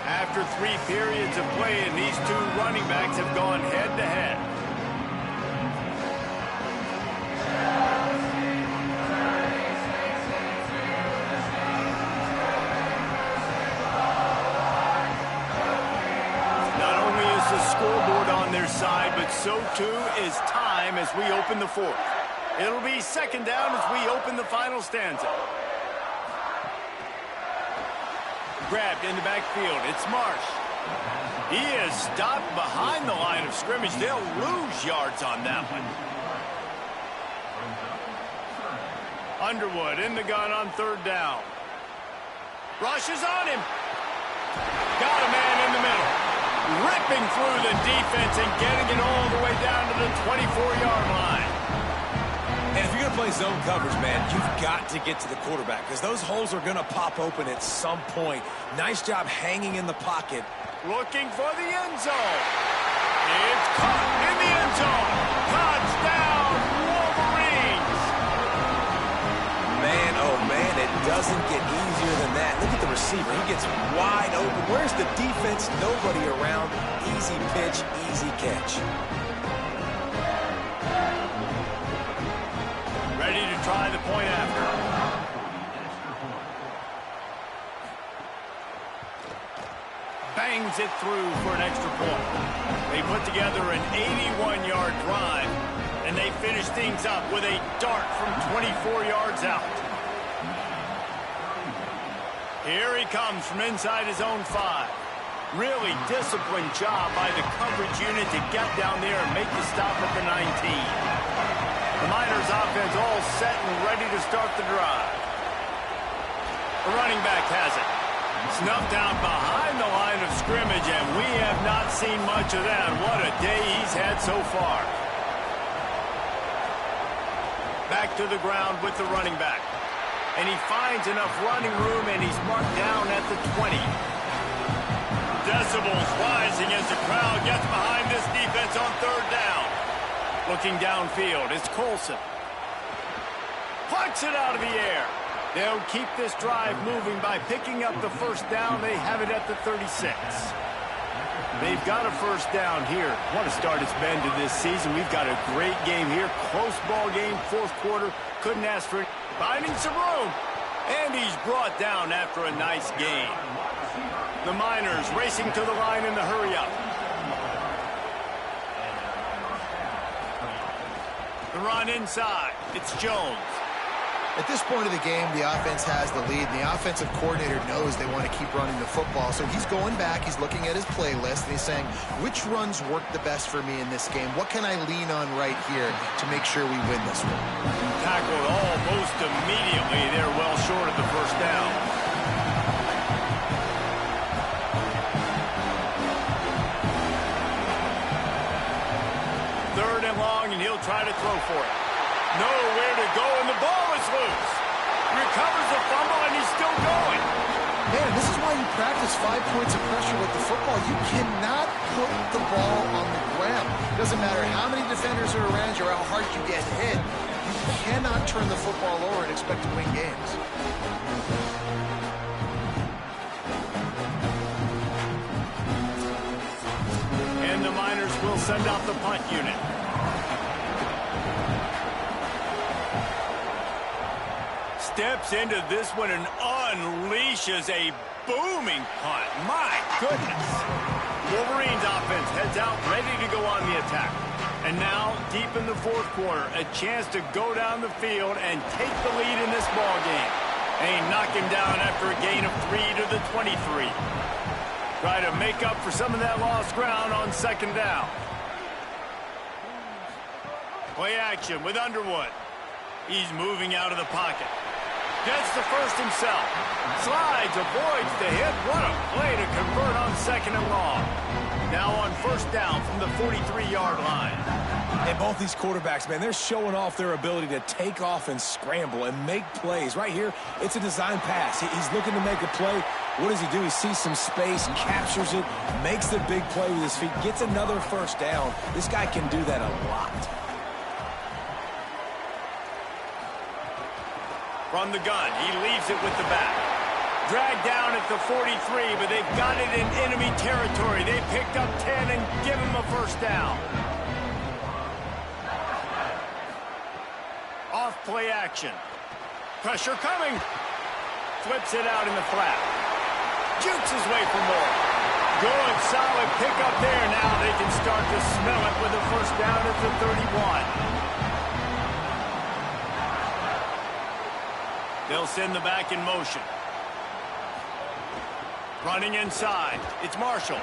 Speaker 1: After 3 periods of play, and these 2 running backs have gone head-to-head. Not only is the scoreboard on their side, but so too is time as we open the 4th. It'll be 2nd down as we open the final stanza. Grabbed in the backfield. It's Marsh. He is stopped behind the line of scrimmage. They'll lose yards on that one. Underwood in the gun on 3rd down. Rushes on him. Got a man in the middle. Ripping through the defense and getting it all the way down to the 24-yard line.
Speaker 3: And if you're going to play zone coverage, man, you've got to get to the quarterback because those holes are going to pop open at some point. Nice job hanging in the pocket.
Speaker 1: Looking for the end zone. It's caught in the end zone. Touchdown, Wolverines.
Speaker 3: Man, oh man, it doesn't get easier than that. Look at the receiver. He gets wide open. Where's the defense? Nobody around. Easy pitch, easy catch.
Speaker 1: Ready to try the point after. Bangs it through for an extra point. They put together an 81-yard drive, and they finish things up with a dart from 24 yards out. Here he comes from inside his own 5. Really disciplined job by the coverage unit to get down there and make the stop at the 19. The Miners offense all set and ready to start the drive. The running back has it. Snuffed out behind the line of scrimmage, and we have not seen much of that. What a day he's had so far. Back to the ground with the running back. And he finds enough running room, and he's marked down at the 20. Decibels rising as the crowd gets behind this defense on 3rd down. Looking downfield, it's Colson. Plucks it out of the air. They'll keep this drive moving by picking up the 1st down. They have it at the 36. They've got a 1st down here. What a start it's been to this season. We've got a great game here. Close ball game, 4th quarter. Couldn't ask for it. Finding some room. And he's brought down after a nice game. The Miners racing to the line in the hurry-up. The run inside. It's Jones.
Speaker 4: At this point of the game, the offense has the lead, and the offensive coordinator knows they want to keep running the football. So he's going back, he's looking at his playlist, and he's saying, which runs work the best for me in this game? What can I lean on right here to make sure we win this one?
Speaker 1: Tackled almost immediately. They're well short of the 1st down. Third and long, and he'll try to throw for it. Nowhere to go, and the ball is loose. Recovers the fumble, and he's still going.
Speaker 4: Man, this is why you practice 5 points of pressure with the football. You cannot put the ball on the ground. It doesn't matter how many defenders are around you or how hard you get hit. You cannot turn the football over and expect to win games.
Speaker 1: And the Miners will send out the punt unit. Steps into this one and unleashes a booming punt. My goodness. Wolverines offense heads out ready to go on the attack. And now, deep in the fourth quarter, a chance to go down the field and take the lead in this ball game. And knock him down after a gain of 3 to the 23. Try to make up for some of that lost ground on second down. Play action with Underwood. He's moving out of the pocket. Gets the first himself. Slides, avoids the hit. What a play to convert on second and long. Now on first down from the 43-yard line.
Speaker 3: And both these quarterbacks, man, they're showing off their ability to take off and scramble and make plays. Right here, it's a design pass. He's looking to make a play. What does he do? He sees some space, captures it, makes the big play with his feet, gets another first down. This guy can do that a lot.
Speaker 1: From the gun, he leaves it with the back. Dragged down at the 43, but they've got it in enemy territory. They picked up 10 and give him a first down. Off play action. Pressure coming. Flips it out in the flat. Jukes his way for more. Good, solid pickup there. Now they can start to smell it with a first down at the 31. They'll send the back in motion. Running inside. It's Marshall.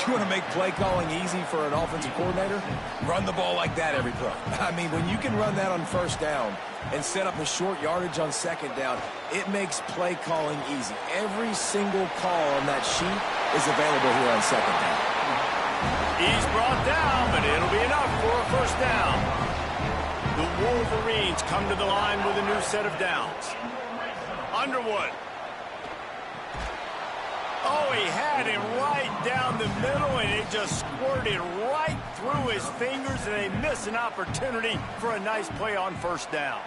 Speaker 3: You want to make play calling easy for an offensive coordinator? Run the ball like that every play. I mean, when you can run that on first down and set up a short yardage on second down, it makes play calling easy. Every single call on that sheet is available here on second down.
Speaker 1: He's brought down, but it'll be enough for a first down. The Wolverines come to the line with a new set of downs. Underwood. Oh, he had it right down the middle, and it just squirted right through his fingers, and they miss an opportunity for a nice play on first down.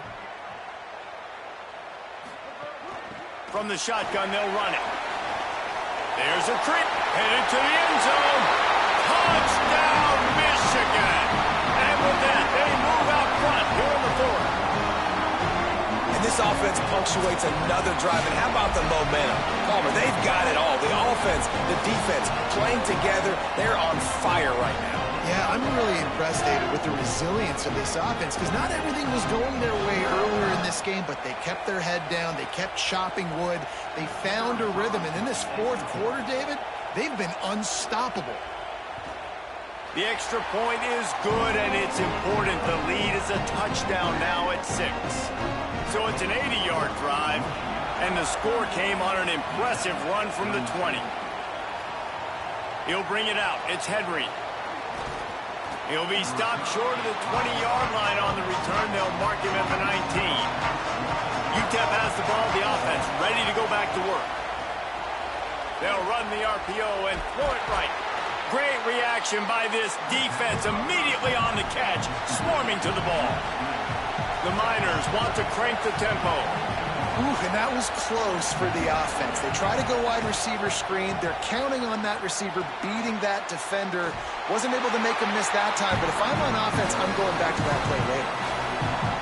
Speaker 1: From the shotgun, they'll run it. There's a creep. Headed to the end zone. Touchdown, Michigan. And with that, they move out front here in the fourth.
Speaker 3: And this offense punctuates another drive. And how about the momentum? Palmer, they've got it all. The offense, the defense, playing together. They're on fire right now.
Speaker 4: Yeah, I'm really impressed, David, with the resilience of this offense, because not everything was going their way earlier in this game, but they kept their head down. They kept chopping wood. They found a rhythm. And in this fourth quarter, David, they've been unstoppable.
Speaker 1: The extra point is good, and it's important. The lead is a touchdown now at 6. So it's an 80-yard drive, and the score came on an impressive run from the 20. He'll bring it out. It's Henry. He'll be stopped short of the 20-yard line on the return. They'll mark him at the 19. UTEP has the ball, the offense, ready to go back to work. They'll run the RPO and throw it right. Great reaction by this defense, immediately on the catch, swarming to the ball. The Miners want to crank the tempo.
Speaker 4: Ooh, and that was close for the offense. They try to go wide receiver screen. They're counting on that receiver beating that defender. Wasn't able to make him miss that time, but if I'm on offense, I'm going back to that play later.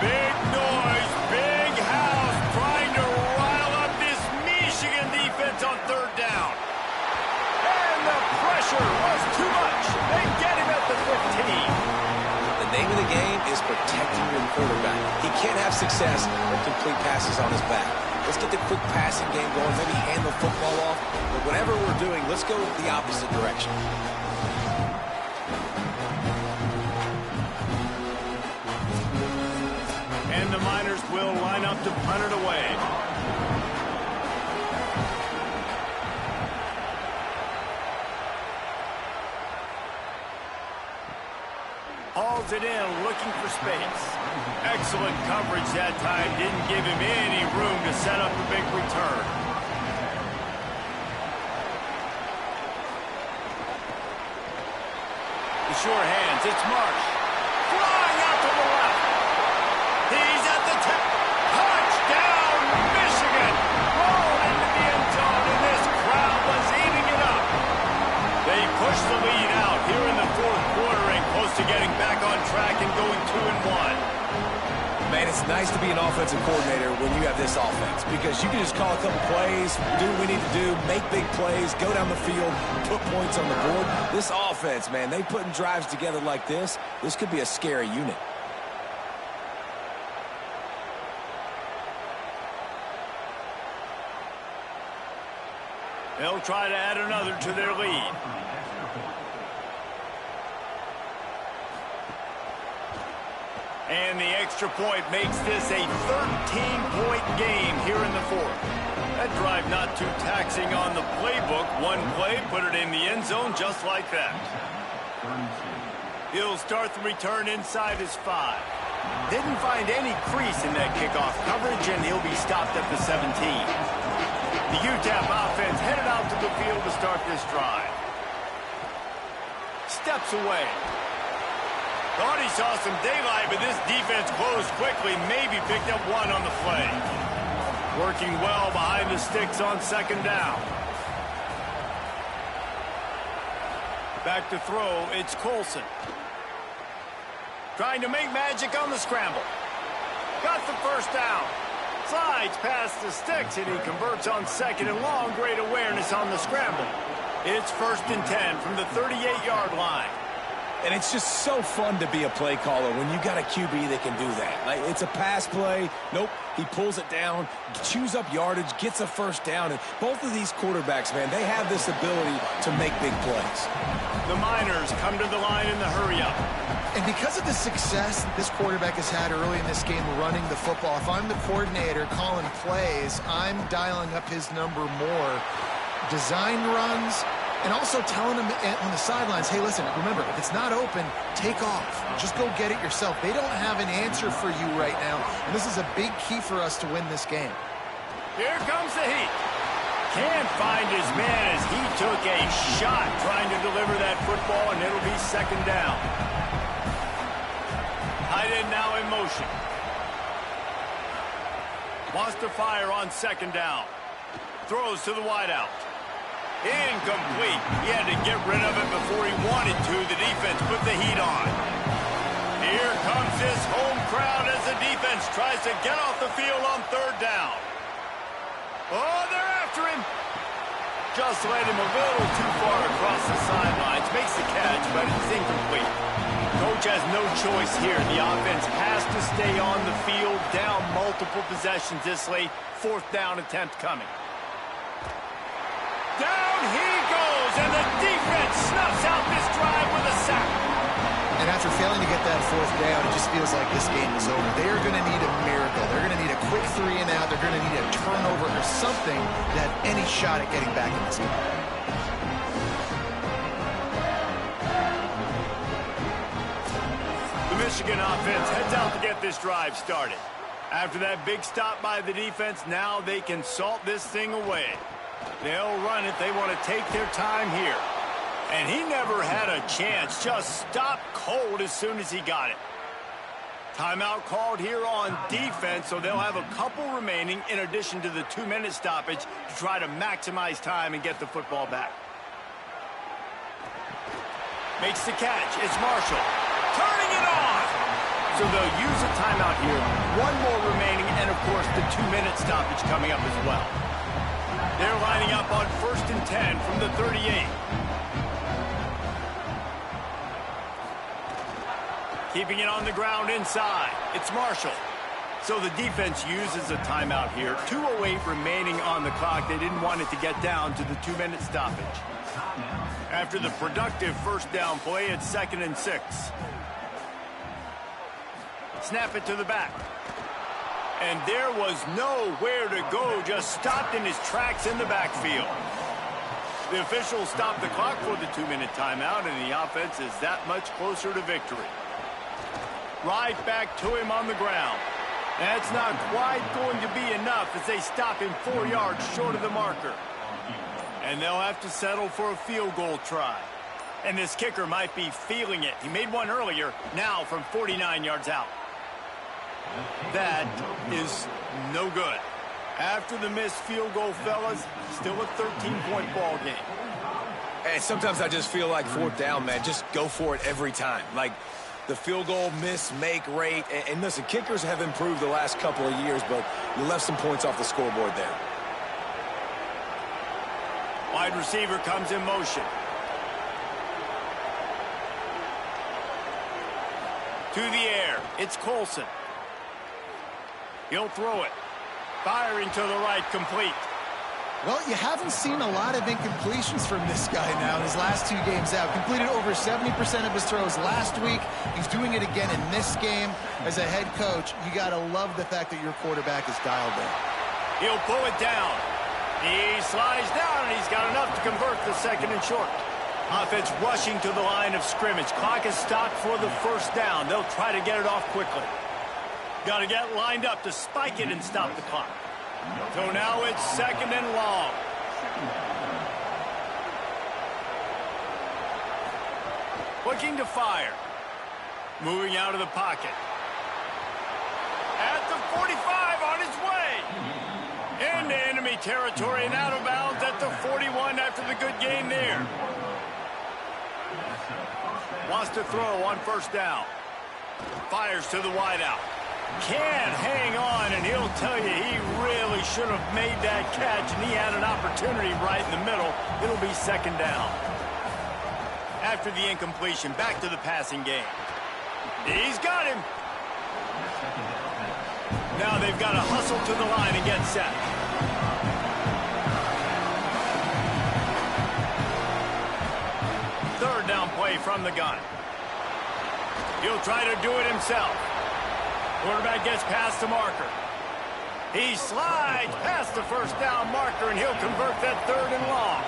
Speaker 1: Big noise, big house, trying to rile up this Michigan defense on third down. And the pressure was too much. They get him at the 15.
Speaker 3: The name of the game is protecting your quarterback. He can't have success or complete passes on his back. Let's get the quick passing game going, maybe hand the football off. But whatever we're doing, let's go the opposite direction.
Speaker 1: And the Miners will line up to punt it away. Hauls it in, looking for space. Excellent coverage that time. Didn't give him any room to set up a big return. The sure hands, it's Marsh. Flying out to the left. He's at the tip. Touchdown, Michigan. Rolled into the end zone, and this crowd was eating it up. They push the lead out here in the fourth quarter and close to getting back on track and going 2-1.
Speaker 3: Man, it's nice to be an offensive coordinator when you have this offense because you can just call a couple plays, do what we need to do, make big plays, go down the field, put points on the board. This offense, man, they putting drives together like this could be a scary unit.
Speaker 1: They'll try to add another to their lead. And the extra point makes this a 13-point game here in the fourth. That drive not too taxing on the playbook. One play, put it in the end zone just like that. He'll start the return inside his 5. Didn't find any crease in that kickoff coverage, and he'll be stopped at the 17. The UTEP offense headed out to the field to start this drive. Steps away. Thought he saw some daylight, but this defense closed quickly, maybe picked up one on the play. Working well behind the sticks on second down. Back to throw, it's Colson. Trying to make magic on the scramble. Got the first down. Slides past the sticks, and he converts on second and long. Great awareness on the scramble. It's 1st and 10 from the 38-yard line.
Speaker 3: And it's just so fun to be a play caller when you got a QB that can do that. Like, it's a pass play. Nope, he pulls it down, chews up yardage, gets a first down. And both of these quarterbacks, man, they have this ability to make big plays.
Speaker 1: The Miners come to the line in the hurry-up.
Speaker 4: And because of the success that this quarterback has had early in this game running the football, if I'm the coordinator calling plays, I'm dialing up his number more. Design runs, and also telling him on the sidelines, hey, listen, remember, if it's not open, take off. Just go get it yourself. They don't have an answer for you right now, and this is a big key for us to win this game.
Speaker 1: Here comes the heat. Can't find his man as he took a shot trying to deliver that football, and it'll be second down. Tight end now in motion. Wants to fire on second down. Throws to the wideout. Incomplete. He had to get rid of it before he wanted to. The defense put the heat on. Here comes this home crowd as the defense tries to get off the field on third down. Oh, they're after him. Just led him a little too far across the sidelines. Makes the catch, but it's incomplete. Coach has no choice here. The offense has to stay on the field, down multiple possessions this late. 4th down attempt coming. Down he goes, and the defense snuffs out this drive with a sack.
Speaker 4: And after failing to get that 4th down, it just feels like this game is over. They are going to need a miracle. They're going to need a quick 3 and out. They're going to need a turnover or something to have any shot at getting back in this game.
Speaker 1: The Michigan offense heads out to get this drive started. After that big stop by the defense, now they can salt this thing away. They'll run it. They want to take their time here. And he never had a chance. Just stopped cold as soon as he got it. Timeout called here on defense, so they'll have a couple remaining in addition to the 2-minute stoppage to try to maximize time and get the football back. Makes the catch. It's Marshall. Turning it on. So they'll use a timeout here. One more remaining, and, of course, the 2-minute stoppage coming up as well. They're lining up on 1st and 10 from the 38. Keeping it on the ground inside. It's Marshall. So the defense uses a timeout here. 2:08 remaining on the clock. They didn't want it to get down to the 2-minute stoppage. After the productive first down play, it's 2nd and 6. Snap it to the back. And there was nowhere to go, just stopped in his tracks in the backfield. The officials stopped the clock for the 2-minute timeout, and the offense is that much closer to victory. Right back to him on the ground. That's not quite going to be enough as they stop him 4 yards short of the marker. And they'll have to settle for a field goal try. And this kicker might be feeling it. He made one earlier, now from 49 yards out. That is no good. After the missed field goal, fellas, still a 13-point ball game.
Speaker 3: Hey, sometimes I just feel like 4th down, man. Just go for it every time. Like, the field goal miss-make rate. And listen, kickers have improved the last couple of years, but you left some points off the scoreboard there.
Speaker 1: Wide receiver comes in motion. To the air, it's Colson. He'll throw it. Firing to the right, complete.
Speaker 4: Well, you haven't seen a lot of incompletions from this guy now in his last 2 games out. Completed over 70% of his throws last week. He's doing it again in this game. As a head coach, you got to love the fact that your quarterback is dialed in.
Speaker 1: He'll pull it down. He slides down, and he's got enough to convert the 2nd and short. Offense rushing to the line of scrimmage. Clock is stopped for the 1st down. They'll try to get it off quickly. Got to get lined up to spike it and stop the clock. So now it's 2nd and long. Looking to fire. Moving out of the pocket. At the 45 on his way. Into enemy territory and out of bounds at the 41 after the good game there. Wants to throw on 1st down. Fires to the wideout. Can't hang on, and he'll tell you he really should have made that catch, and he had an opportunity right in the middle. It'll be 2nd down. After the incompletion, back to the passing game. He's got him. Now they've got to hustle to the line and get set. Third down play from the gun. He'll try to do it himself. Quarterback gets past the marker. He slides past the 1st down marker, and he'll convert that 3rd and long.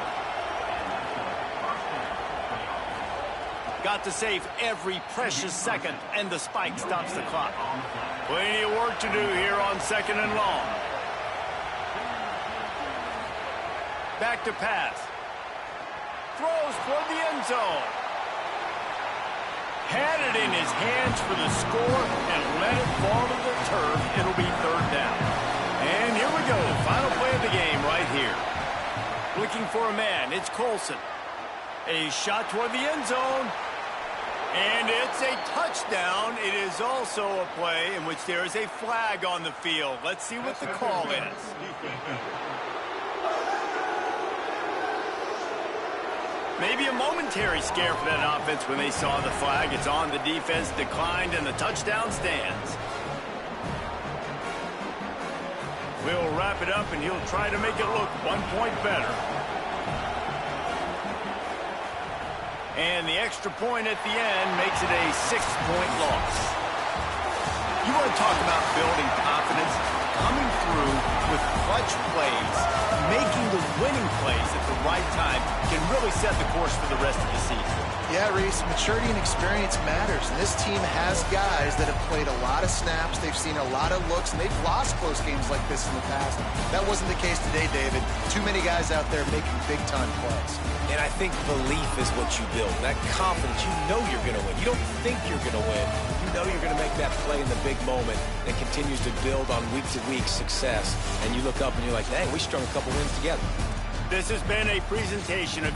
Speaker 1: Got to save every precious second, and the spike stops the clock. Plenty of work to do here on 2nd and long. Back to pass. Throws toward the end zone. Had it in his hands for the score and let it fall to the turf. It'll be 3rd down. And here we go. Final play of the game right here. Looking for a man. It's Colson. A shot toward the end zone. And it's a touchdown. It is also a play in which there is a flag on the field. Let's see what the call is. Maybe a momentary scare for that offense when they saw the flag. It's on, the defense declined, and the touchdown stands. We'll wrap it up, and he'll try to make it look 1 point better. And the extra point at the end makes it a 6-point loss. You want to talk about building confidence? Coming through with clutch plays, making the winning plays at the right time can really set the course for the rest of the season.
Speaker 4: Yeah, Reese, maturity and experience matters. And this team has guys that have played a lot of snaps. They've seen a lot of looks, and they've lost close games like this in the past. That wasn't the case today, David. Too many guys out there making big-time plays.
Speaker 3: And I think belief is what you build. That confidence, you know you're going to win. You don't think you're going to win. You know you're going to make that play in the big moment that continues to build on week-to-week success. And you look up and you're like, dang, we strung a couple wins together.
Speaker 1: This has been a presentation of